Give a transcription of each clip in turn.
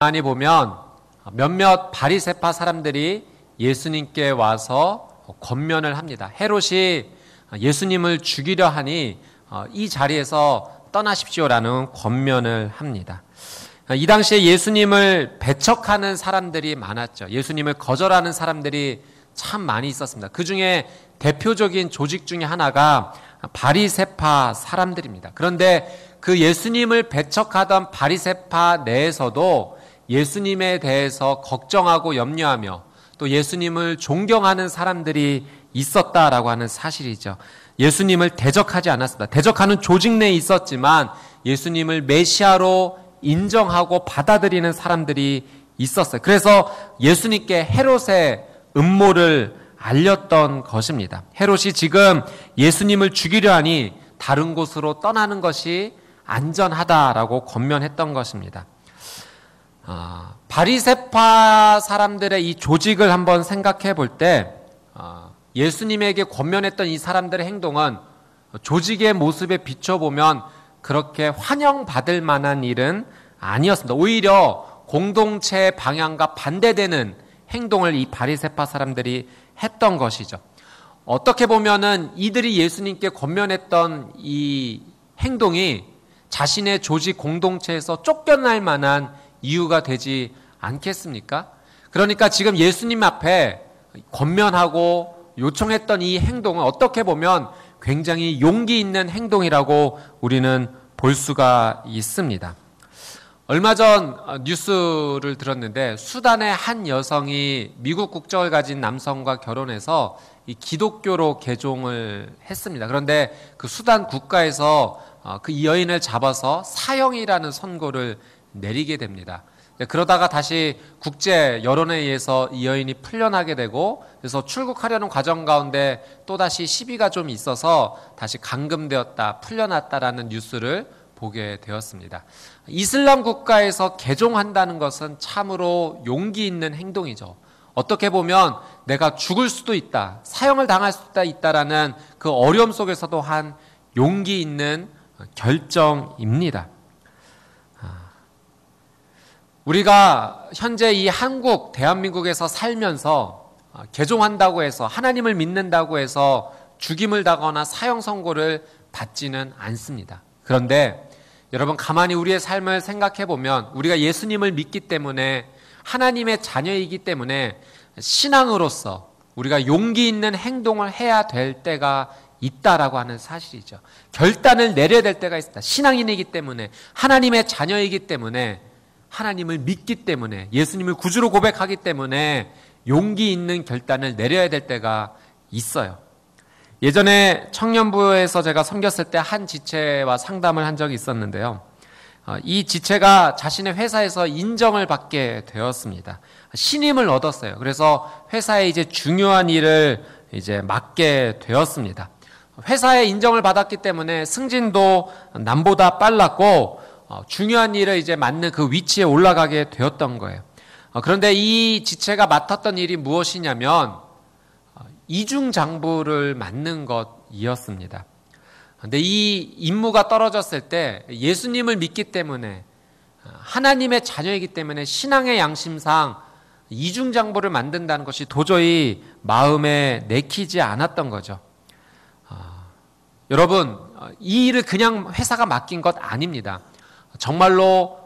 많이 보면 몇몇 바리새파 사람들이 예수님께 와서 권면을 합니다. 헤롯이 예수님을 죽이려 하니 이 자리에서 떠나십시오라는 권면을 합니다. 이 당시에 예수님을 배척하는 사람들이 많았죠. 예수님을 거절하는 사람들이 참 많이 있었습니다. 그 중에 대표적인 조직 중에 하나가 바리새파 사람들입니다. 그런데 그 예수님을 배척하던 바리새파 내에서도 예수님에 대해서 걱정하고 염려하며 또 예수님을 존경하는 사람들이 있었다라고 하는 사실이죠. 예수님을 대적하지 않았습니다. 대적하는 조직 내에 있었지만 예수님을 메시아로 인정하고 받아들이는 사람들이 있었어요. 그래서 예수님께 헤롯의 음모를 알렸던 것입니다. 헤롯이 지금 예수님을 죽이려 하니 다른 곳으로 떠나는 것이 안전하다라고 권면했던 것입니다. 바리새파 사람들의 이 조직을 한번 생각해 볼 때 예수님에게 권면했던 이 사람들의 행동은 조직의 모습에 비춰보면 그렇게 환영받을 만한 일은 아니었습니다. 오히려 공동체의 방향과 반대되는 행동을 이 바리새파 사람들이 했던 것이죠. 어떻게 보면은 이들이 예수님께 권면했던 이 행동이 자신의 조직 공동체에서 쫓겨날 만한 이유가 되지 않겠습니까? 그러니까 지금 예수님 앞에 권면하고 요청했던 이 행동은 어떻게 보면 굉장히 용기 있는 행동이라고 우리는 볼 수가 있습니다. 얼마 전 뉴스를 들었는데 수단의 한 여성이 미국 국적을 가진 남성과 결혼해서 이 기독교로 개종을 했습니다. 그런데 그 수단 국가에서 그 여인을 잡아서 사형이라는 선고를 내리게 됩니다. 그러다가 다시 국제 여론에 의해서 이 여인이 풀려나게 되고 그래서 출국하려는 과정 가운데 또다시 시비가 좀 있어서 다시 감금되었다, 풀려났다라는 뉴스를 보게 되었습니다. 이슬람 국가에서 개종한다는 것은 참으로 용기 있는 행동이죠. 어떻게 보면 내가 죽을 수도 있다, 사형을 당할 수도 있다라는 그 어려움 속에서도 한 용기 있는 결정입니다. 우리가 현재 이 한국, 대한민국에서 살면서 개종한다고 해서 하나님을 믿는다고 해서 죽임을 당하거나 사형 선고를 받지는 않습니다. 그런데 여러분 가만히 우리의 삶을 생각해 보면 우리가 예수님을 믿기 때문에 하나님의 자녀이기 때문에 신앙으로서 우리가 용기 있는 행동을 해야 될 때가 있다라고 하는 사실이죠. 결단을 내려야 될 때가 있습니다. 신앙인이기 때문에 하나님의 자녀이기 때문에 하나님을 믿기 때문에 예수님을 구주로 고백하기 때문에 용기 있는 결단을 내려야 될 때가 있어요. 예전에 청년부에서 제가 섬겼을 때 한 지체와 상담을 한 적이 있었는데요. 이 지체가 자신의 회사에서 인정을 받게 되었습니다. 신임을 얻었어요. 그래서 회사에 이제 중요한 일을 이제 맡게 되었습니다. 회사에 인정을 받았기 때문에 승진도 남보다 빨랐고 중요한 일을 이제 맡는 그 위치에 올라가게 되었던 거예요. 그런데 이 지체가 맡았던 일이 무엇이냐면 이중장부를 맡는 것이었습니다. 그런데 이 임무가 떨어졌을 때 예수님을 믿기 때문에 하나님의 자녀이기 때문에 신앙의 양심상 이중장부를 만든다는 것이 도저히 마음에 내키지 않았던 거죠. 여러분, 이 일을 그냥 회사가 맡긴 것 아닙니다. 정말로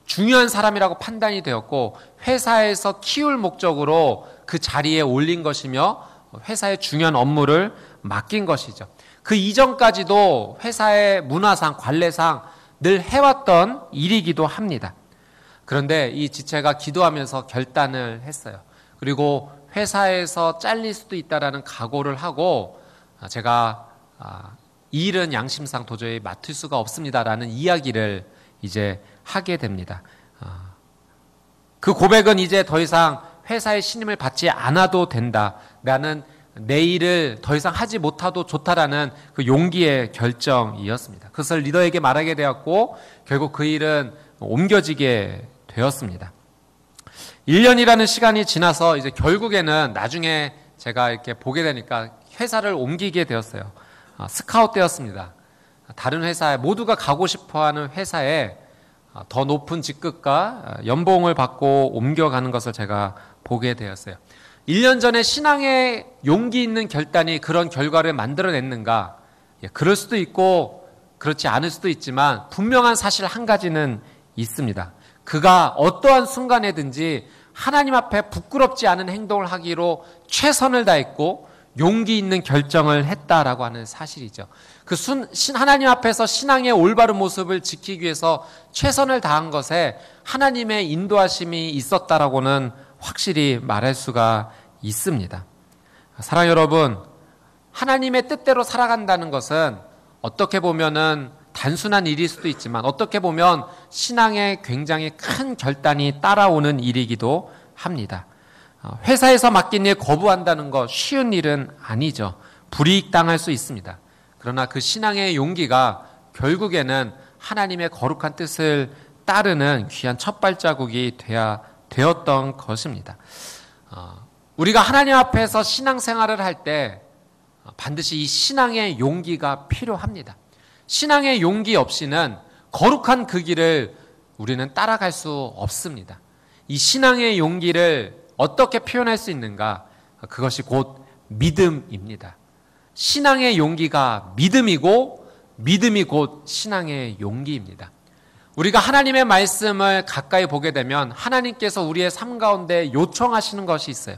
중요한 사람이라고 판단이 되었고 회사에서 키울 목적으로 그 자리에 올린 것이며 회사의 중요한 업무를 맡긴 것이죠. 그 이전까지도 회사의 문화상, 관례상 늘 해왔던 일이기도 합니다. 그런데 이 지체가 기도하면서 결단을 했어요. 그리고 회사에서 잘릴 수도 있다라는 각오를 하고 제가 이 일은 양심상 도저히 맡을 수가 없습니다라는 이야기를 이제 하게 됩니다. 그 고백은 이제 더 이상 회사의 신임을 받지 않아도 된다. 나는 내 일을 더 이상 하지 못해도 좋다라는 그 용기의 결정이었습니다. 그것을 리더에게 말하게 되었고 결국 그 일은 옮겨지게 되었습니다. 1년이라는 시간이 지나서 이제 결국에는 나중에 제가 이렇게 보게 되니까 회사를 옮기게 되었어요. 스카웃 되었습니다. 다른 회사에 모두가 가고 싶어하는 회사에 더 높은 직급과 연봉을 받고 옮겨가는 것을 제가 보게 되었어요. 1년 전에 신앙의 용기 있는 결단이 그런 결과를 만들어냈는가? 그럴 수도 있고 그렇지 않을 수도 있지만 분명한 사실 한 가지는 있습니다. 그가 어떠한 순간에든지 하나님 앞에 부끄럽지 않은 행동을 하기로 최선을 다했고 용기 있는 결정을 했다라고 하는 사실이죠. 하나님 앞에서 신앙의 올바른 모습을 지키기 위해서 최선을 다한 것에 하나님의 인도하심이 있었다라고는 확실히 말할 수가 있습니다. 사랑하는 여러분, 하나님의 뜻대로 살아간다는 것은 어떻게 보면은 단순한 일일 수도 있지만 어떻게 보면 신앙에 굉장히 큰 결단이 따라오는 일이기도 합니다. 회사에서 맡긴 일 거부한다는 거 쉬운 일은 아니죠. 불이익 당할 수 있습니다. 그러나 그 신앙의 용기가 결국에는 하나님의 거룩한 뜻을 따르는 귀한 첫 발자국이 되었던 것입니다. 우리가 하나님 앞에서 신앙생활을 할 때 반드시 이 신앙의 용기가 필요합니다. 신앙의 용기 없이는 거룩한 그 길을 우리는 따라갈 수 없습니다. 이 신앙의 용기를 어떻게 표현할 수 있는가? 그것이 곧 믿음입니다. 신앙의 용기가 믿음이고 믿음이 곧 신앙의 용기입니다. 우리가 하나님의 말씀을 가까이 보게 되면 하나님께서 우리의 삶 가운데 요청하시는 것이 있어요.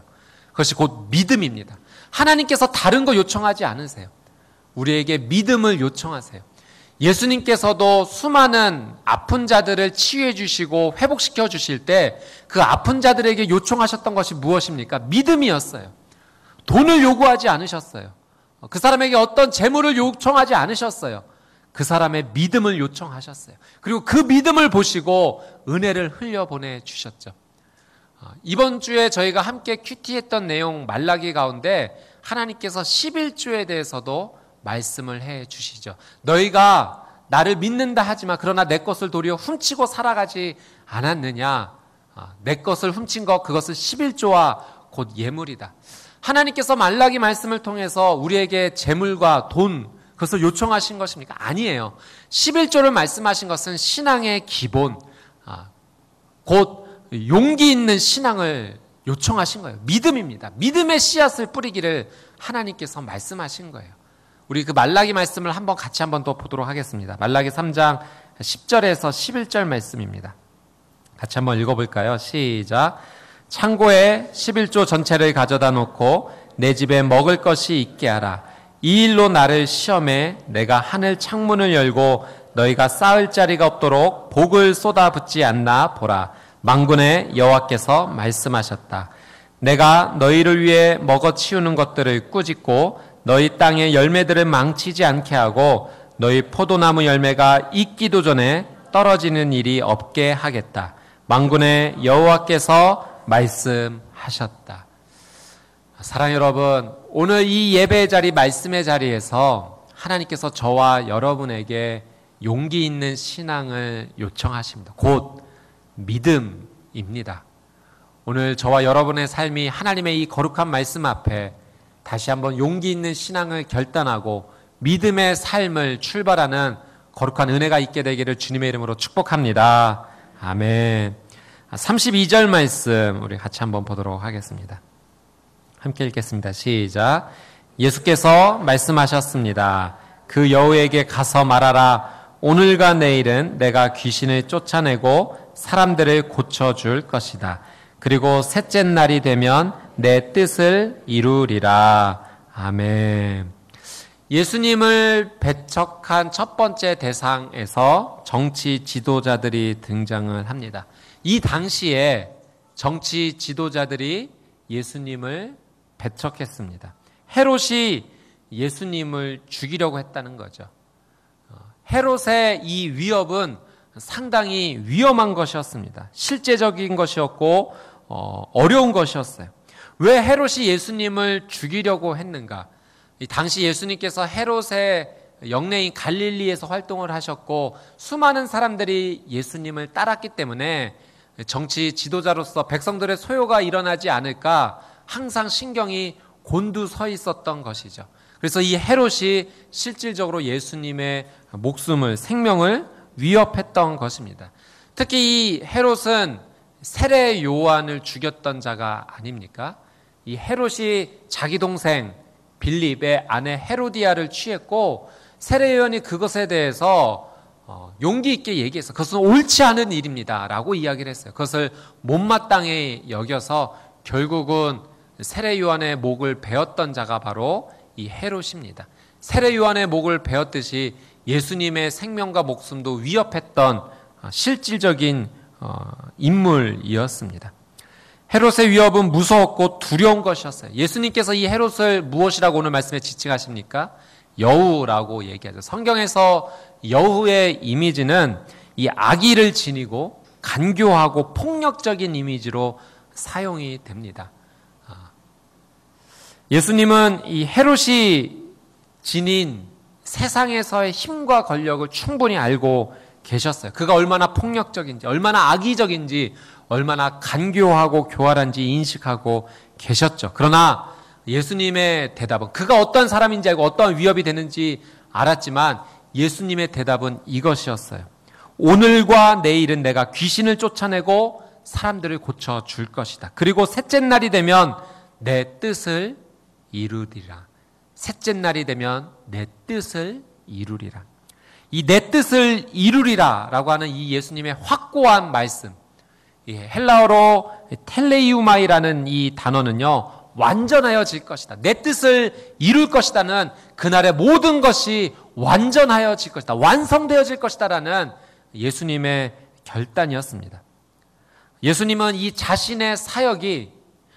그것이 곧 믿음입니다. 하나님께서 다른 거 요청하지 않으세요. 우리에게 믿음을 요청하세요. 예수님께서도 수많은 아픈 자들을 치유해 주시고 회복시켜 주실 때 그 아픈 자들에게 요청하셨던 것이 무엇입니까? 믿음이었어요. 돈을 요구하지 않으셨어요. 그 사람에게 어떤 재물을 요청하지 않으셨어요. 그 사람의 믿음을 요청하셨어요. 그리고 그 믿음을 보시고 은혜를 흘려보내 주셨죠. 이번 주에 저희가 함께 큐티했던 내용 말라기 가운데 하나님께서 11조에 대해서도 말씀을 해 주시죠. 너희가 나를 믿는다 하지만 그러나 내 것을 도리어 훔치고 살아가지 않았느냐. 내 것을 훔친 것 그것은 11조와 곧 예물이다. 하나님께서 말라기 말씀을 통해서 우리에게 재물과 돈 그것을 요청하신 것입니까? 아니에요. 11조를 말씀하신 것은 신앙의 기본 곧 용기 있는 신앙을 요청하신 거예요. 믿음입니다. 믿음의 씨앗을 뿌리기를 하나님께서 말씀하신 거예요. 우리 그 말라기 말씀을 같이 한번 더 보도록 하겠습니다. 말라기 3장 10절에서 11절 말씀입니다. 같이 한번 읽어볼까요? 시작. 창고에 11조 전체를 가져다 놓고 내 집에 먹을 것이 있게 하라. 이 일로 나를 시험해 내가 하늘 창문을 열고 너희가 쌓을 자리가 없도록 복을 쏟아붓지 않나 보라. 만군의 여호와께서 말씀하셨다. 내가 너희를 위해 먹어 치우는 것들을 꾸짖고 너희 땅의 열매들을 망치지 않게 하고 너희 포도나무 열매가 익기도 전에 떨어지는 일이 없게 하겠다. 만군의 여호와께서 말씀하셨다. 사랑하는 여러분, 오늘 이 예배의 자리, 말씀의 자리에서 하나님께서 저와 여러분에게 용기 있는 신앙을 요청하십니다. 곧 믿음입니다. 오늘 저와 여러분의 삶이 하나님의 이 거룩한 말씀 앞에 다시 한번 용기 있는 신앙을 결단하고 믿음의 삶을 출발하는 거룩한 은혜가 있게 되기를 주님의 이름으로 축복합니다. 아멘. 32절 말씀 우리 같이 한번 보도록 하겠습니다. 함께 읽겠습니다. 시작. 예수께서 말씀하셨습니다. 그 여우에게 가서 말하라. 오늘과 내일은 내가 귀신을 쫓아내고 사람들을 고쳐줄 것이다. 그리고 셋째 날이 되면 내 뜻을 이루리라. 아멘. 예수님을 배척한 첫 번째 대상에서 정치 지도자들이 등장을 합니다. 이 당시에 정치 지도자들이 예수님을 배척했습니다. 헤롯이 예수님을 죽이려고 했다는 거죠. 헤롯의 이 위협은 상당히 위험한 것이었습니다. 실제적인 것이었고 어려운 것이었어요. 왜 헤롯이 예수님을 죽이려고 했는가? 이 당시 예수님께서 헤롯의 영내인 갈릴리에서 활동을 하셨고 수많은 사람들이 예수님을 따랐기 때문에 정치 지도자로서 백성들의 소요가 일어나지 않을까 항상 신경이 곤두서 있었던 것이죠. 그래서 이 헤롯이 실질적으로 예수님의 목숨을, 생명을 위협했던 것입니다. 특히 이 헤롯은 세례 요한을 죽였던 자가 아닙니까? 이 헤롯이 자기 동생 빌립의 아내 헤로디아를 취했고 세례 요한이 그것에 대해서 용기 있게 얘기해서 그것은 옳지 않은 일입니다 라고 이야기를 했어요. 그것을 못마땅히 여겨서 결국은 세례 요한의 목을 베었던 자가 바로 이 헤롯입니다. 세례 요한의 목을 베었듯이 예수님의 생명과 목숨도 위협했던 실질적인 인물이었습니다. 헤롯의 위협은 무서웠고 두려운 것이었어요. 예수님께서 이 헤롯을 무엇이라고 오늘 말씀에 지칭하십니까? 여우라고 얘기하죠. 성경에서 여우의 이미지는 이 악의를 지니고 간교하고 폭력적인 이미지로 사용이 됩니다. 예수님은 이 헤롯이 지닌 세상에서의 힘과 권력을 충분히 알고 계셨어요. 그가 얼마나 폭력적인지, 얼마나 악의적인지, 얼마나 간교하고 교활한지 인식하고 계셨죠. 그러나 예수님의 대답은 그가 어떤 사람인지 알고 어떤 위협이 되는지 알았지만 예수님의 대답은 이것이었어요. 오늘과 내일은 내가 귀신을 쫓아내고 사람들을 고쳐줄 것이다. 그리고 셋째 날이 되면 내 뜻을 이루리라. 셋째 날이 되면 내 뜻을 이루리라. 이 내 뜻을 이루리라 라고 하는 이 예수님의 확고한 말씀, 헬라어로 텔레이우마이라는 이 단어는요, 완전하여질 것이다. 내 뜻을 이룰 것이다는 그날의 모든 것이 완전하여질 것이다. 완성되어질 것이다 라는 예수님의 결단이었습니다. 예수님은 이 자신의 사역이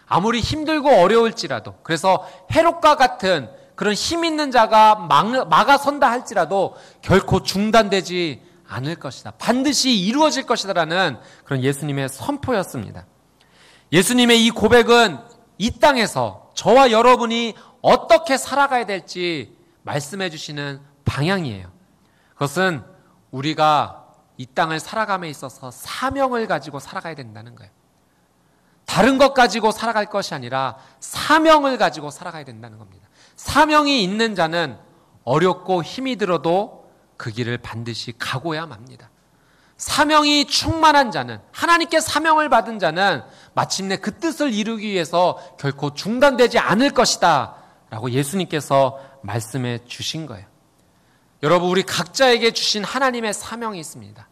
아무리 힘들고 어려울지라도, 그래서 헤롯과 같은 그런 힘 있는 자가 막아선다 할지라도 결코 중단되지 않을 것이다. 반드시 이루어질 것이다 라는 그런 예수님의 선포였습니다. 예수님의 이 고백은 이 땅에서 저와 여러분이 어떻게 살아가야 될지 말씀해 주시는 방향이에요. 그것은 우리가 이 땅을 살아감에 있어서 사명을 가지고 살아가야 된다는 거예요. 다른 것 가지고 살아갈 것이 아니라 사명을 가지고 살아가야 된다는 겁니다. 사명이 있는 자는 어렵고 힘이 들어도 그 길을 반드시 가고야 맙니다. 사명이 충만한 자는, 하나님께 사명을 받은 자는 마침내 그 뜻을 이루기 위해서 결코 중단되지 않을 것이다 라고 예수님께서 말씀해 주신 거예요. 여러분, 우리 각자에게 주신 하나님의 사명이 있습니다.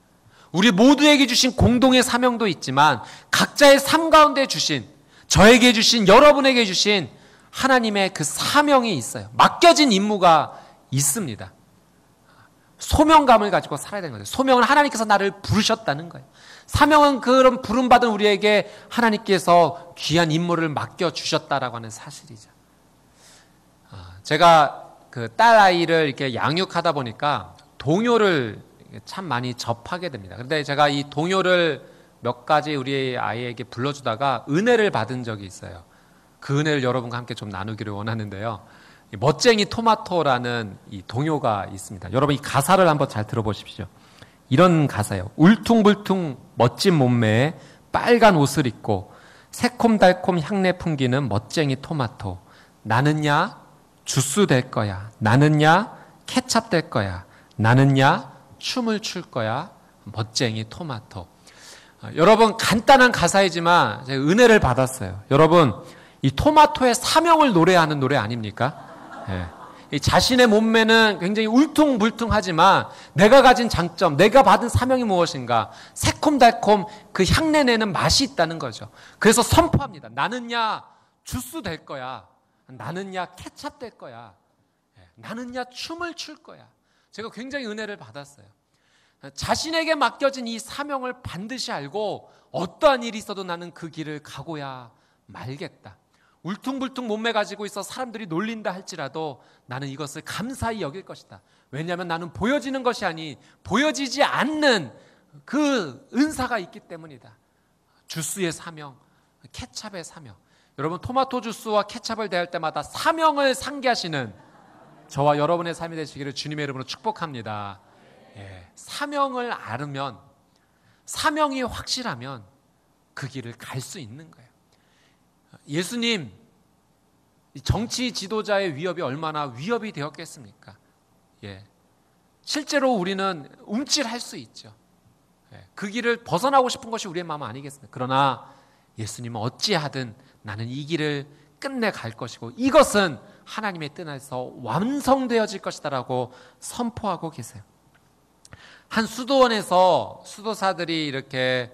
우리 모두에게 주신 공동의 사명도 있지만 각자의 삶 가운데 주신, 저에게 주신, 여러분에게 주신 하나님의 그 사명이 있어요. 맡겨진 임무가 있습니다. 소명감을 가지고 살아야 되는 거예요. 소명은 하나님께서 나를 부르셨다는 거예요. 사명은 그런 부름받은 우리에게 하나님께서 귀한 임무를 맡겨주셨다라고 하는 사실이죠. 제가 그 딸 아이를 이렇게 양육하다 보니까 동요를 참 많이 접하게 됩니다. 그런데 제가 이 동요를 몇 가지 우리 아이에게 불러주다가 은혜를 받은 적이 있어요. 그 은혜를 여러분과 함께 좀 나누기를 원하는데요. 멋쟁이 토마토라는 이 동요가 있습니다. 여러분 이 가사를 한번 잘 들어보십시오. 이런 가사예요. 울퉁불퉁 멋진 몸매에 빨간 옷을 입고 새콤달콤 향내 풍기는 멋쟁이 토마토. 나는야 주스 될 거야. 나는야 케찹 될 거야. 나는야 춤을 출 거야. 멋쟁이 토마토. 여러분 간단한 가사이지만 제가 은혜를 받았어요. 여러분 이 토마토의 사명을 노래하는 노래 아닙니까? 이 자신의 몸매는 굉장히 울퉁불퉁하지만 내가 가진 장점, 내가 받은 사명이 무엇인가? 새콤달콤 그 향내내는 맛이 있다는 거죠. 그래서 선포합니다. 나는야 주스 될 거야. 나는야 케찹 될 거야. 나는야 춤을 출 거야. 제가 굉장히 은혜를 받았어요. 자신에게 맡겨진 이 사명을 반드시 알고 어떠한 일이 있어도 나는 그 길을 가고야 말겠다. 울퉁불퉁 몸매 가지고 있어 사람들이 놀린다 할지라도 나는 이것을 감사히 여길 것이다. 왜냐하면 나는 보여지는 것이 아니 보여지지 않는 그 은사가 있기 때문이다. 주스의 사명, 케찹의 사명. 여러분 토마토 주스와 케찹을 대할 때마다 사명을 상기하시는 저와 여러분의 삶이 되시기를 주님의 이름으로 축복합니다. 사명을 알으면, 사명이 확실하면 그 길을 갈 수 있는 거예요. 예수님, 정치 지도자의 위협이 얼마나 위협이 되었겠습니까? 실제로 우리는 움찔할 수 있죠. 그 길을 벗어나고 싶은 것이 우리의 마음 아니겠습니까? 그러나 예수님은 어찌하든 나는 이 길을 끝내 갈 것이고 이것은 하나님의 뜻에서 완성되어질 것이다라고 선포하고 계세요. 한 수도원에서 수도사들이 이렇게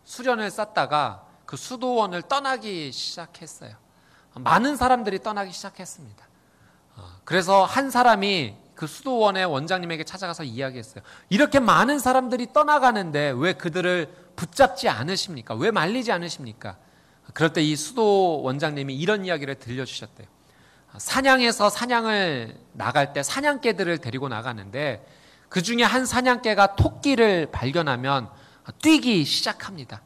수련을 쌓다가 그 수도원을 떠나기 시작했어요. 많은 사람들이 떠나기 시작했습니다. 그래서 한 사람이 그 수도원의 원장님에게 찾아가서 이야기했어요. 이렇게 많은 사람들이 떠나가는데 왜 그들을 붙잡지 않으십니까? 왜 말리지 않으십니까? 그럴 때 이 수도 원장님이 이런 이야기를 들려주셨대요. 사냥에서 사냥을 나갈 때 사냥개들을 데리고 나가는데 그 중에 한 사냥개가 토끼를 발견하면 뛰기 시작합니다.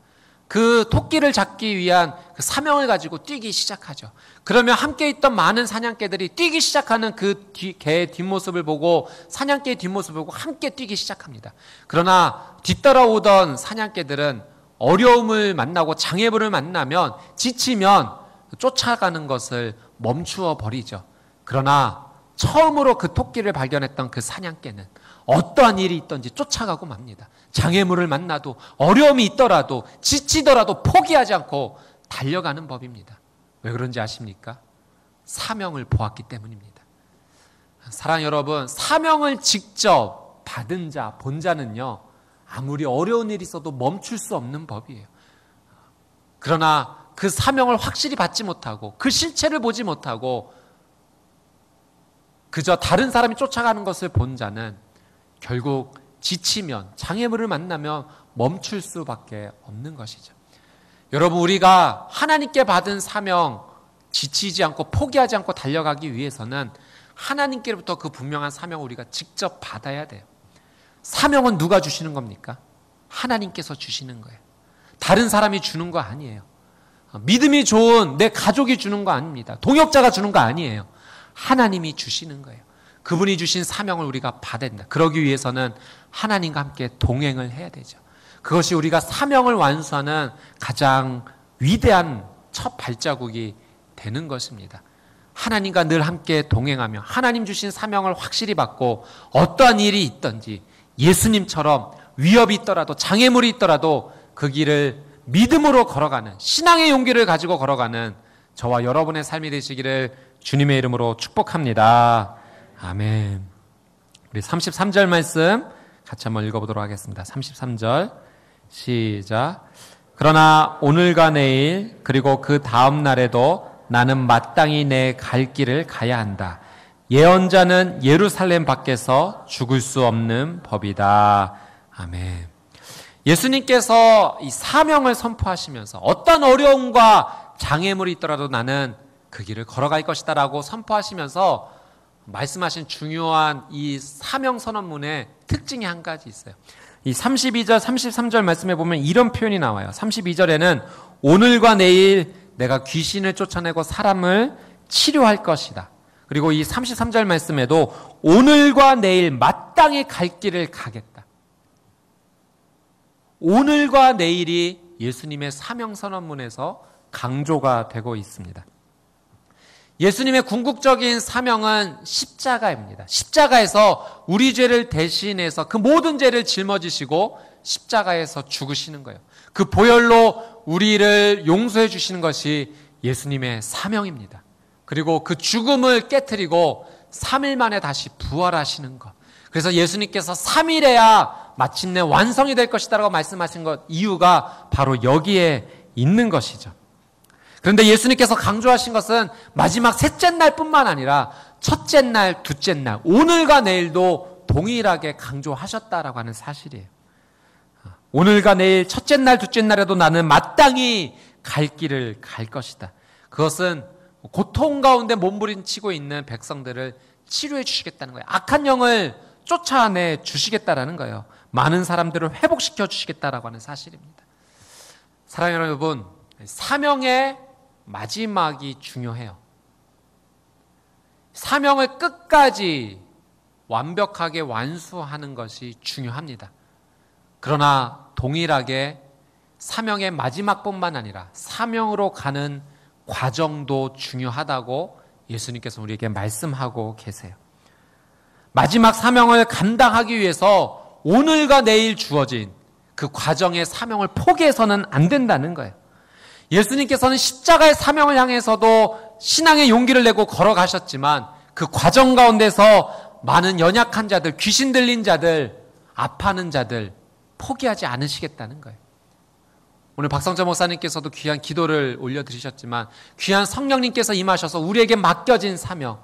그 토끼를 잡기 위한 그 사명을 가지고 뛰기 시작하죠. 그러면 함께 있던 많은 사냥개들이 뛰기 시작하는 그 개의 뒷모습을 보고 사냥개의 뒷모습을 보고 함께 뛰기 시작합니다. 그러나 뒤따라오던 사냥개들은 어려움을 만나고 장애물을 만나면 지치면 쫓아가는 것을 멈추어 버리죠. 그러나 처음으로 그 토끼를 발견했던 그 사냥개는 어떠한 일이 있든지 쫓아가고 맙니다. 장애물을 만나도 어려움이 있더라도 지치더라도 포기하지 않고 달려가는 법입니다. 왜 그런지 아십니까? 사명을 보았기 때문입니다. 사랑 여러분, 사명을 직접 받은 자, 본 자는요, 아무리 어려운 일이 있어도 멈출 수 없는 법이에요. 그러나 그 사명을 확실히 받지 못하고 그 실체를 보지 못하고 그저 다른 사람이 쫓아가는 것을 본 자는 결국 지치면 장애물을 만나면 멈출 수밖에 없는 것이죠. 여러분, 우리가 하나님께 받은 사명 지치지 않고 포기하지 않고 달려가기 위해서는 하나님께로부터 그 분명한 사명을 우리가 직접 받아야 돼요. 사명은 누가 주시는 겁니까? 하나님께서 주시는 거예요. 다른 사람이 주는 거 아니에요. 믿음이 좋은 내 가족이 주는 거 아닙니다. 동역자가 주는 거 아니에요. 하나님이 주시는 거예요. 그분이 주신 사명을 우리가 받아야 된다. 그러기 위해서는 하나님과 함께 동행을 해야 되죠. 그것이 우리가 사명을 완수하는 가장 위대한 첫 발자국이 되는 것입니다. 하나님과 늘 함께 동행하며 하나님 주신 사명을 확실히 받고 어떠한 일이 있든지 예수님처럼 위협이 있더라도 장애물이 있더라도 그 길을 믿음으로 걸어가는 신앙의 용기를 가지고 걸어가는 저와 여러분의 삶이 되시기를 주님의 이름으로 축복합니다. 아멘. 우리 33절 말씀 같이 한번 읽어보도록 하겠습니다. 33절 시작. 그러나 오늘과 내일 그리고 그 다음 날에도 나는 마땅히 내 갈 길을 가야 한다. 예언자는 예루살렘 밖에서 죽을 수 없는 법이다. 아멘. 예수님께서 이 사명을 선포하시면서 어떤 어려움과 장애물이 있더라도 나는 그 길을 걸어갈 것이다 라고 선포하시면서 말씀하신 중요한 이 사명 선언문의 특징이 한 가지 있어요. 이 32절, 33절 말씀에 보면 이런 표현이 나와요. 32절에는 오늘과 내일 내가 귀신을 쫓아내고 사람을 치료할 것이다. 그리고 이 33절 말씀에도 오늘과 내일 마땅히 갈 길을 가겠다. 오늘과 내일이 예수님의 사명 선언문에서 강조가 되고 있습니다. 예수님의 궁극적인 사명은 십자가입니다. 십자가에서 우리 죄를 대신해서 그 모든 죄를 짊어지시고 십자가에서 죽으시는 거예요. 그 보혈로 우리를 용서해 주시는 것이 예수님의 사명입니다. 그리고 그 죽음을 깨트리고 3일 만에 다시 부활하시는 것. 그래서 예수님께서 3일에야 마침내 완성이 될 것이다라고 말씀하신 것 이유가 바로 여기에 있는 것이죠. 그런데 예수님께서 강조하신 것은 마지막 셋째 날뿐만 아니라 첫째 날, 둘째 날, 오늘과 내일도 동일하게 강조하셨다라고 하는 사실이에요. 오늘과 내일, 첫째 날, 둘째 날에도 나는 마땅히 갈 길을 갈 것이다. 그것은 고통 가운데 몸부림치고 있는 백성들을 치료해 주시겠다는 거예요. 악한 영을 쫓아내 주시겠다라는 거예요. 많은 사람들을 회복시켜 주시겠다라고 하는 사실입니다. 사랑하는 여러분, 사명의 마지막이 중요해요. 사명을 끝까지 완벽하게 완수하는 것이 중요합니다. 그러나 동일하게 사명의 마지막뿐만 아니라 사명으로 가는 과정도 중요하다고 예수님께서 우리에게 말씀하고 계세요. 마지막 사명을 감당하기 위해서 오늘과 내일 주어진 그 과정의 사명을 포기해서는 안 된다는 거예요. 예수님께서는 십자가의 사명을 향해서도 신앙의 용기를 내고 걸어가셨지만 그 과정 가운데서 많은 연약한 자들, 귀신 들린 자들, 아파하는 자들 포기하지 않으시겠다는 거예요. 오늘 박성재 목사님께서도 귀한 기도를 올려드리셨지만 귀한 성령님께서 임하셔서 우리에게 맡겨진 사명,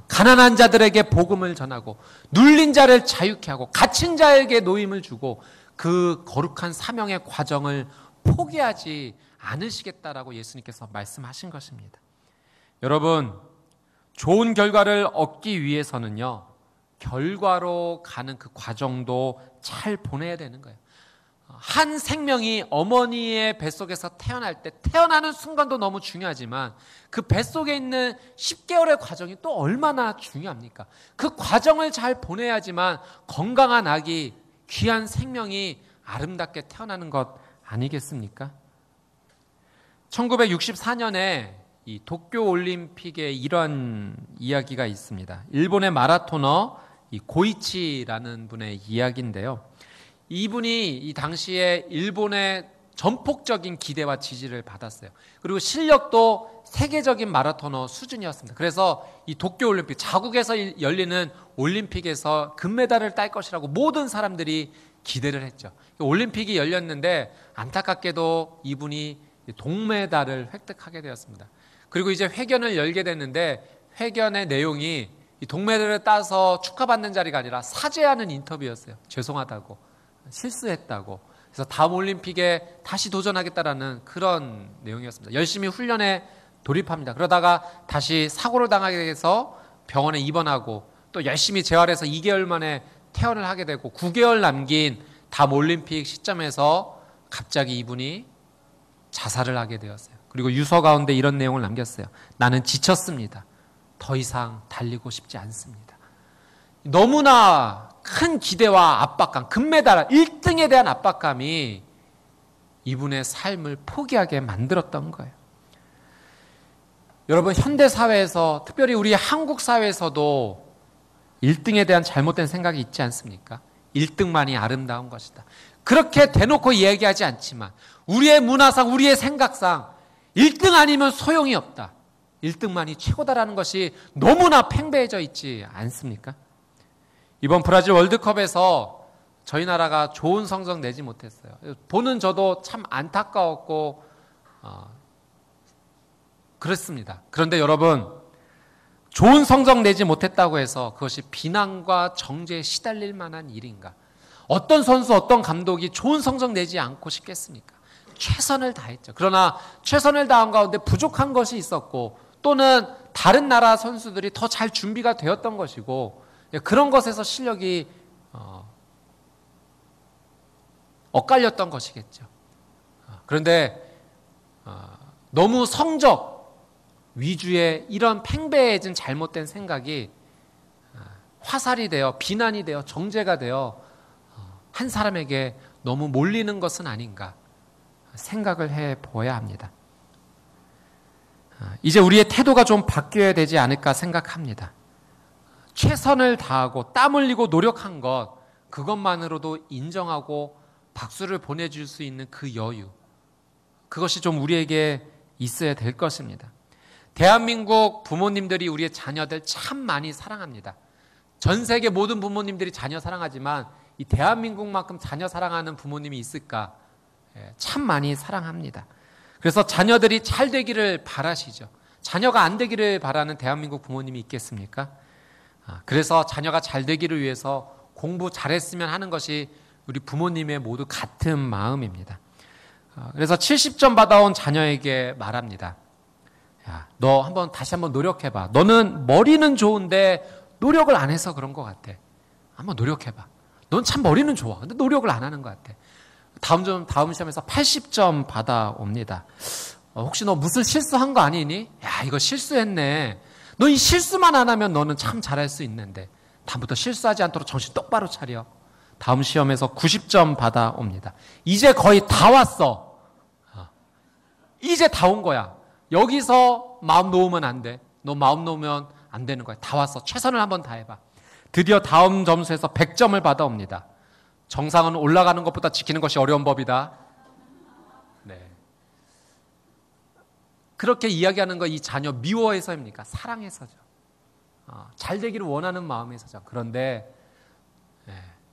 가난한 자들에게 복음을 전하고 눌린 자를 자유케 하고 갇힌 자에게 노임을 주고 그 거룩한 사명의 과정을 포기하지 않으시겠다라고 예수님께서 말씀하신 것입니다. 여러분, 좋은 결과를 얻기 위해서는요, 결과로 가는 그 과정도 잘 보내야 되는 거예요. 한 생명이 어머니의 뱃속에서 태어날 때 태어나는 순간도 너무 중요하지만 그 뱃속에 있는 10개월의 과정이 또 얼마나 중요합니까? 그 과정을 잘 보내야지만 건강한 아기, 귀한 생명이 아름답게 태어나는 것 아니겠습니까? 1964년에 이 도쿄 올림픽에 이런 이야기가 있습니다. 일본의 마라토너 이 고이치라는 분의 이야기인데요. 이분이 이 당시에 일본의 전폭적인 기대와 지지를 받았어요. 그리고 실력도 세계적인 마라토너 수준이었습니다. 그래서 이 도쿄올림픽, 자국에서 열리는 올림픽에서 금메달을 딸 것이라고 모든 사람들이 기대를 했죠. 올림픽이 열렸는데 안타깝게도 이분이 동메달을 획득하게 되었습니다. 그리고 이제 회견을 열게 됐는데 회견의 내용이 이 동메달을 따서 축하받는 자리가 아니라 사죄하는 인터뷰였어요. 죄송하다고, 실수했다고. 그래서 다음 올림픽에 다시 도전하겠다라는 그런 내용이었습니다. 열심히 훈련에 돌입합니다. 그러다가 다시 사고를 당하게 돼서 병원에 입원하고 또 열심히 재활해서 2개월 만에 퇴원을 하게 되고 9개월 남긴 다음 올림픽 시점에서 갑자기 이분이 자살을 하게 되었어요. 그리고 유서 가운데 이런 내용을 남겼어요. 나는 지쳤습니다. 더 이상 달리고 싶지 않습니다. 너무나 큰 기대와 압박감, 금메달 1등에 대한 압박감이 이분의 삶을 포기하게 만들었던 거예요. 여러분, 현대사회에서 특별히 우리 한국 사회에서도 1등에 대한 잘못된 생각이 있지 않습니까? 1등만이 아름다운 것이다. 그렇게 대놓고 얘기하지 않지만 우리의 문화상, 우리의 생각상 1등 아니면 소용이 없다. 1등만이 최고다라는 것이 너무나 팽배해져 있지 않습니까? 이번 브라질 월드컵에서 저희 나라가 좋은 성적 내지 못했어요. 보는 저도 참 안타까웠고 그렇습니다. 그런데 여러분, 좋은 성적 내지 못했다고 해서 그것이 비난과 정죄에 시달릴 만한 일인가? 어떤 선수, 어떤 감독이 좋은 성적 내지 않고 싶겠습니까? 최선을 다했죠. 그러나 최선을 다한 가운데 부족한 것이 있었고 또는 다른 나라 선수들이 더 잘 준비가 되었던 것이고 그런 것에서 실력이 엇갈렸던 것이겠죠. 그런데 너무 성적 위주의 이런 팽배해진 잘못된 생각이 화살이 되어 비난이 되어 정죄가 되어 한 사람에게 너무 몰리는 것은 아닌가 생각을 해보아야 합니다. 이제 우리의 태도가 좀 바뀌어야 되지 않을까 생각합니다. 최선을 다하고 땀 흘리고 노력한 것, 그것만으로도 인정하고 박수를 보내줄 수 있는 그 여유, 그것이 좀 우리에게 있어야 될 것입니다. 대한민국 부모님들이 우리의 자녀들 참 많이 사랑합니다. 전 세계 모든 부모님들이 자녀 사랑하지만 이 대한민국만큼 자녀 사랑하는 부모님이 있을까? 참 많이 사랑합니다. 그래서 자녀들이 잘 되기를 바라시죠. 자녀가 안 되기를 바라는 대한민국 부모님이 있겠습니까? 그래서 자녀가 잘 되기를 위해서 공부 잘했으면 하는 것이 우리 부모님의 모두 같은 마음입니다. 그래서 70점 받아온 자녀에게 말합니다. 야, 너 다시 한번 노력해봐. 너는 머리는 좋은데 노력을 안 해서 그런 것 같아. 한번 노력해봐. 넌 참 머리는 좋아. 근데 노력을 안 하는 것 같아. 다음 시험에서 80점 받아옵니다. 혹시 너 무슨 실수한 거 아니니? 야, 이거 실수했네. 너 이 실수만 안 하면 너는 참 잘할 수 있는데 다음부터 실수하지 않도록 정신 똑바로 차려. 다음 시험에서 90점 받아옵니다. 이제 거의 다 왔어. 이제 다 온 거야. 여기서 마음 놓으면 안 돼. 너 마음 놓으면 안 되는 거야. 다 왔어. 최선을 한번 다해봐. 드디어 다음 점수에서 100점을 받아옵니다. 정상은 올라가는 것보다 지키는 것이 어려운 법이다. 네. 그렇게 이야기하는 거 이 자녀 미워해서입니까? 사랑해서죠. 잘 되기를 원하는 마음에서죠. 그런데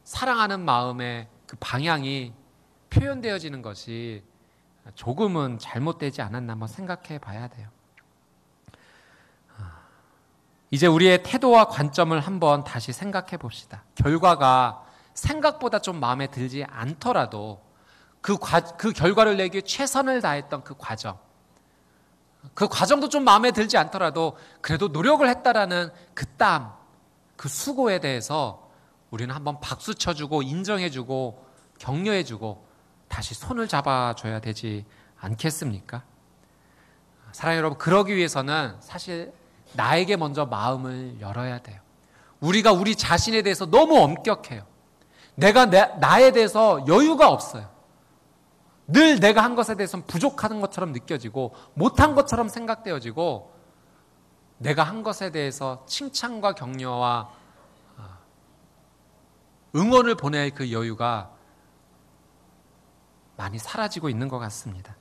사랑하는 마음의 그 방향이 표현되어지는 것이 조금은 잘못되지 않았나 한번 생각해 봐야 돼요. 이제 우리의 태도와 관점을 한번 다시 생각해 봅시다. 결과가 생각보다 좀 마음에 들지 않더라도 그 결과를 내기 위해 최선을 다했던 그 과정도 좀 마음에 들지 않더라도 그래도 노력을 했다라는 그 땀, 그 수고에 대해서 우리는 한번 박수 쳐주고 인정해주고 격려해주고 다시 손을 잡아줘야 되지 않겠습니까? 사랑하는 여러분, 그러기 위해서는 사실 나에게 먼저 마음을 열어야 돼요. 우리가 우리 자신에 대해서 너무 엄격해요. 내가 나에 대해서 여유가 없어요. 늘 내가 한 것에 대해서는 부족한 것처럼 느껴지고 못한 것처럼 생각되어지고 내가 한 것에 대해서 칭찬과 격려와 응원을 보낼 그 여유가 많이 사라지고 있는 것 같습니다.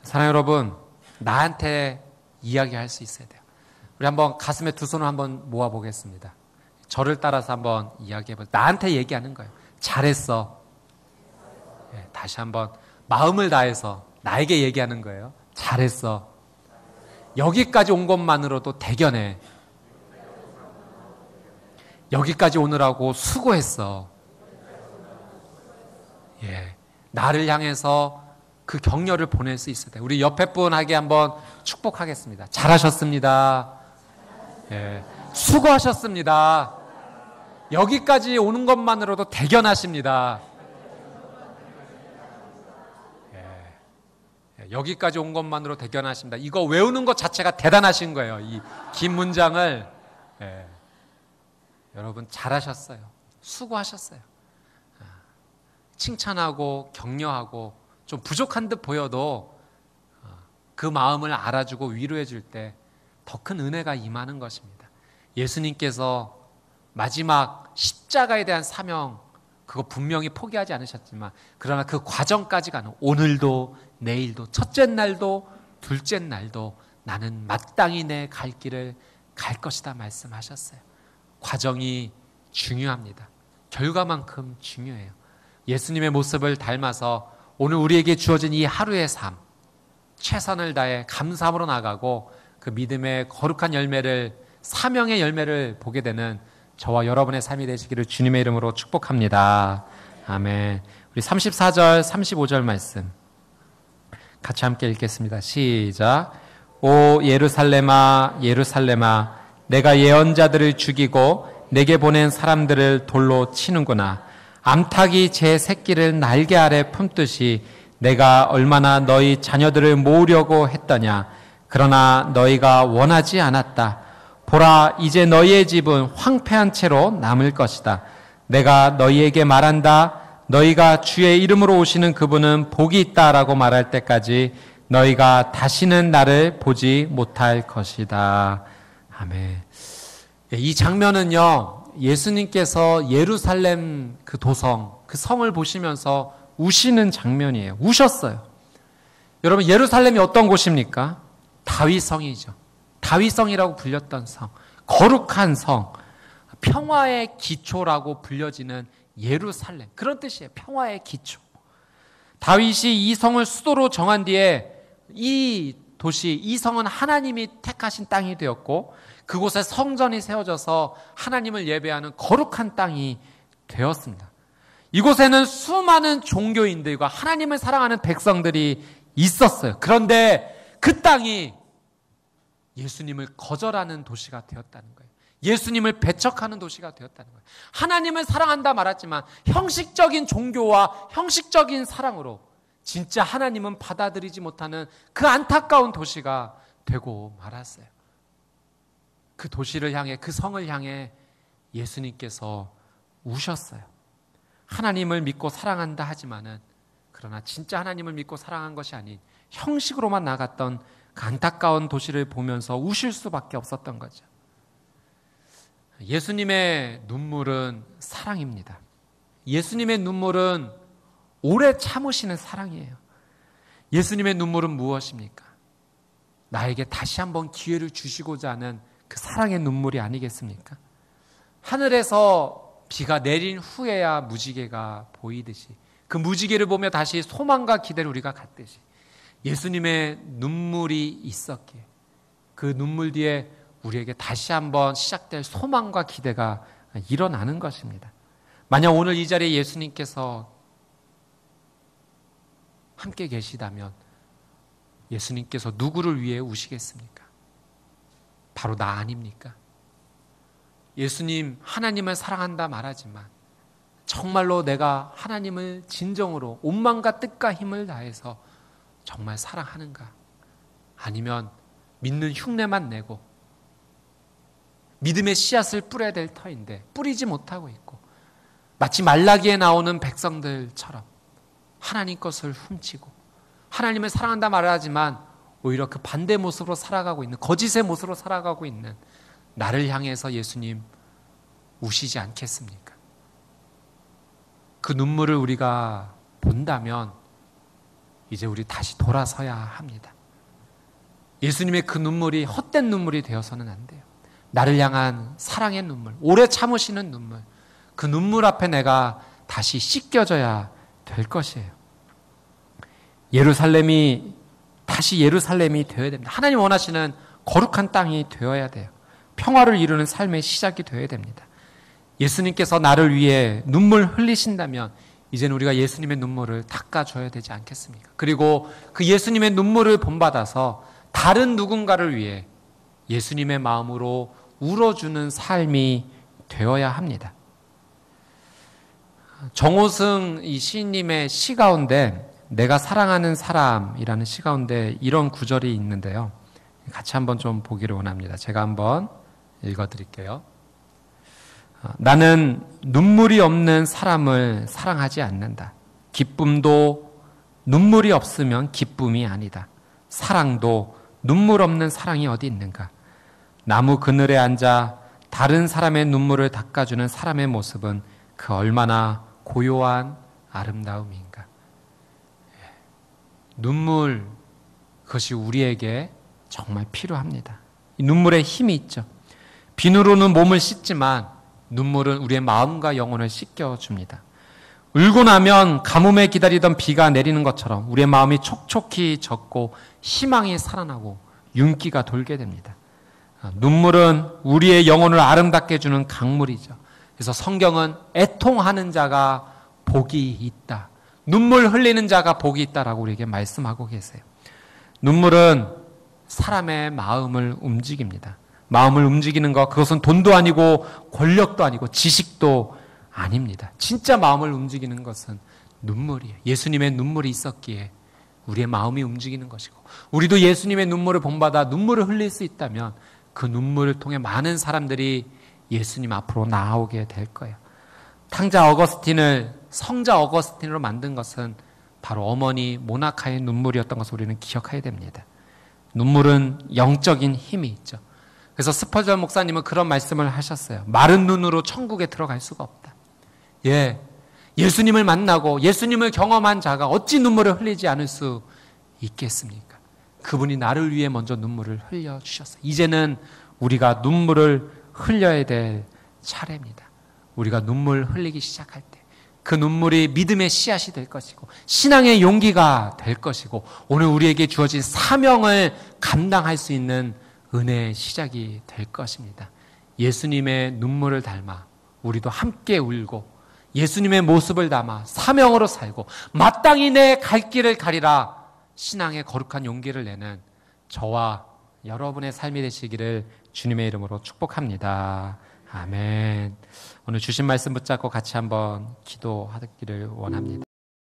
사랑하는 여러분, 나한테 이야기할 수 있어야 돼요. 우리 한번 가슴에 두 손을 한번 모아보겠습니다. 저를 따라서 한번 이야기해보세요. 나한테 얘기하는 거예요. 잘했어. 다시 한번 마음을 다해서 나에게 얘기하는 거예요. 잘했어. 여기까지 온 것만으로도 대견해. 여기까지 오느라고 수고했어. 나를 향해서 그 격려를 보낼 수 있어야 돼요. 우리 옆에 분에게 한번 축복하겠습니다. 잘하셨습니다. 수고하셨습니다. 여기까지 오는 것만으로도 대견하십니다. 여기까지 온 것만으로 대견하십니다. 이거 외우는 것 자체가 대단하신 거예요. 이 긴 문장을. 여러분 잘하셨어요. 수고하셨어요. 칭찬하고 격려하고 좀 부족한 듯 보여도 그 마음을 알아주고 위로해 줄 때 더 큰 은혜가 임하는 것입니다. 예수님께서 마지막 십자가에 대한 사명, 그거 분명히 포기하지 않으셨지만 그러나 그 과정까지 가는 오늘도 내일도 첫째 날도 둘째 날도 나는 마땅히 내 갈 길을 갈 것이다 말씀하셨어요. 과정이 중요합니다. 결과만큼 중요해요. 예수님의 모습을 닮아서 오늘 우리에게 주어진 이 하루의 삶, 최선을 다해 감사함으로 나가고 그 믿음의 거룩한 열매를, 사명의 열매를 보게 되는 저와 여러분의 삶이 되시기를 주님의 이름으로 축복합니다. 아멘. 우리 34절, 35절 말씀 같이 함께 읽겠습니다. 시작. 오 예루살렘아, 예루살렘아, 내가 예언자들을 죽이고 내게 보낸 사람들을 돌로 치는구나. 암탉이 제 새끼를 날개 아래 품듯이 내가 얼마나 너희 자녀들을 모으려고 했더냐. 그러나 너희가 원하지 않았다. 보라, 이제 너희의 집은 황폐한 채로 남을 것이다. 내가 너희에게 말한다. 너희가 주의 이름으로 오시는 그분은 복이 있다라고 말할 때까지 너희가 다시는 나를 보지 못할 것이다. 아멘. 이 장면은요, 예수님께서 예루살렘 그 도성, 그 성을 보시면서 우시는 장면이에요. 우셨어요. 여러분, 예루살렘이 어떤 곳입니까? 다윗성이죠. 다윗성이라고 불렸던 성, 거룩한 성, 평화의 기초라고 불려지는 예루살렘, 그런 뜻이에요. 평화의 기초. 다윗이 이 성을 수도로 정한 뒤에 이 도시, 이 성은 하나님이 택하신 땅이 되었고 그곳에 성전이 세워져서 하나님을 예배하는 거룩한 땅이 되었습니다. 이곳에는 수많은 종교인들과 하나님을 사랑하는 백성들이 있었어요. 그런데 그 땅이 예수님을 거절하는 도시가 되었다는 거예요. 예수님을 배척하는 도시가 되었다는 거예요. 하나님을 사랑한다 말했지만 형식적인 종교와 형식적인 사랑으로 진짜 하나님은 받아들이지 못하는 그 안타까운 도시가 되고 말았어요. 그 도시를 향해, 그 성을 향해 예수님께서 우셨어요. 하나님을 믿고 사랑한다 하지만은 그러나 진짜 하나님을 믿고 사랑한 것이 아닌 형식으로만 나갔던 그 안타까운 도시를 보면서 우실 수밖에 없었던 거죠. 예수님의 눈물은 사랑입니다. 예수님의 눈물은 오래 참으시는 사랑이에요. 예수님의 눈물은 무엇입니까? 나에게 다시 한번 기회를 주시고자 하는 그 사랑의 눈물이 아니겠습니까? 하늘에서 비가 내린 후에야 무지개가 보이듯이, 그 무지개를 보며 다시 소망과 기대를 우리가 갖듯이 예수님의 눈물이 있었기에 그 눈물 뒤에 우리에게 다시 한번 시작될 소망과 기대가 일어나는 것입니다. 만약 오늘 이 자리에 예수님께서 함께 계시다면 예수님께서 누구를 위해 우시겠습니까? 바로 나 아닙니까? 예수님, 하나님을 사랑한다 말하지만 정말로 내가 하나님을 진정으로 온 마음과 뜻과 힘을 다해서 정말 사랑하는가? 아니면 믿는 흉내만 내고 믿음의 씨앗을 뿌려야 될 터인데 뿌리지 못하고 있고, 마치 말라기에 나오는 백성들처럼 하나님 것을 훔치고 하나님을 사랑한다 말하지만 오히려 그 반대 모습으로 살아가고 있는, 거짓의 모습으로 살아가고 있는 나를 향해서 예수님 우시지 않겠습니까? 그 눈물을 우리가 본다면 이제 우리 다시 돌아서야 합니다. 예수님의 그 눈물이 헛된 눈물이 되어서는 안 돼요. 나를 향한 사랑의 눈물, 오래 참으시는 눈물, 그 눈물 앞에 내가 다시 씻겨져야 될 것이에요. 예루살렘이 다시 예루살렘이 되어야 됩니다. 하나님 원하시는 거룩한 땅이 되어야 돼요. 평화를 이루는 삶의 시작이 되어야 됩니다. 예수님께서 나를 위해 눈물 흘리신다면 이제는 우리가 예수님의 눈물을 닦아줘야 되지 않겠습니까? 그리고 그 예수님의 눈물을 본받아서 다른 누군가를 위해 예수님의 마음으로 울어주는 삶이 되어야 합니다. 정호승 이 시인님의 시 가운데 내가 사랑하는 사람이라는 시 가운데 이런 구절이 있는데요. 같이 한번 좀 보기를 원합니다. 제가 한번 읽어드릴게요. 나는 눈물이 없는 사람을 사랑하지 않는다. 기쁨도 눈물이 없으면 기쁨이 아니다. 사랑도 눈물 없는 사랑이 어디 있는가. 나무 그늘에 앉아 다른 사람의 눈물을 닦아주는 사람의 모습은 그 얼마나 고요한 아름다움인가. 눈물, 그것이 우리에게 정말 필요합니다. 이 눈물에 힘이 있죠. 비누로는 몸을 씻지만 눈물은 우리의 마음과 영혼을 씻겨줍니다. 울고 나면 가뭄에 기다리던 비가 내리는 것처럼 우리의 마음이 촉촉히 젖고 희망이 살아나고 윤기가 돌게 됩니다. 눈물은 우리의 영혼을 아름답게 해주는 강물이죠. 그래서 성경은 애통하는 자가 복이 있다, 눈물 흘리는 자가 복이 있다라고 우리에게 말씀하고 계세요. 눈물은 사람의 마음을 움직입니다. 마음을 움직이는 것, 그것은 돈도 아니고 권력도 아니고 지식도 아닙니다. 진짜 마음을 움직이는 것은 눈물이에요. 예수님의 눈물이 있었기에 우리의 마음이 움직이는 것이고, 우리도 예수님의 눈물을 본받아 눈물을 흘릴 수 있다면 그 눈물을 통해 많은 사람들이 예수님 앞으로 나아오게 될 거예요. 탕자 어거스틴을 성자 어거스틴으로 만든 것은 바로 어머니 모나카의 눈물이었던 것을 우리는 기억해야 됩니다. 눈물은 영적인 힘이 있죠. 그래서 스펄전 목사님은 그런 말씀을 하셨어요. 마른 눈으로 천국에 들어갈 수가 없다. 예수님을 만나고 예수님을 경험한 자가 어찌 눈물을 흘리지 않을 수 있겠습니까? 그분이 나를 위해 먼저 눈물을 흘려주셨어요. 이제는 우리가 눈물을 흘려야 될 차례입니다. 우리가 눈물 흘리기 시작할 때 그 눈물이 믿음의 씨앗이 될 것이고 신앙의 용기가 될 것이고 오늘 우리에게 주어진 사명을 감당할 수 있는 은혜의 시작이 될 것입니다. 예수님의 눈물을 닮아 우리도 함께 울고 예수님의 모습을 담아 사명으로 살고 마땅히 내 갈 길을 가리라 신앙의 거룩한 용기를 내는 저와 여러분의 삶이 되시기를 주님의 이름으로 축복합니다. 아멘. 오늘 주신 말씀 붙잡고 같이 한번 기도하기를 원합니다.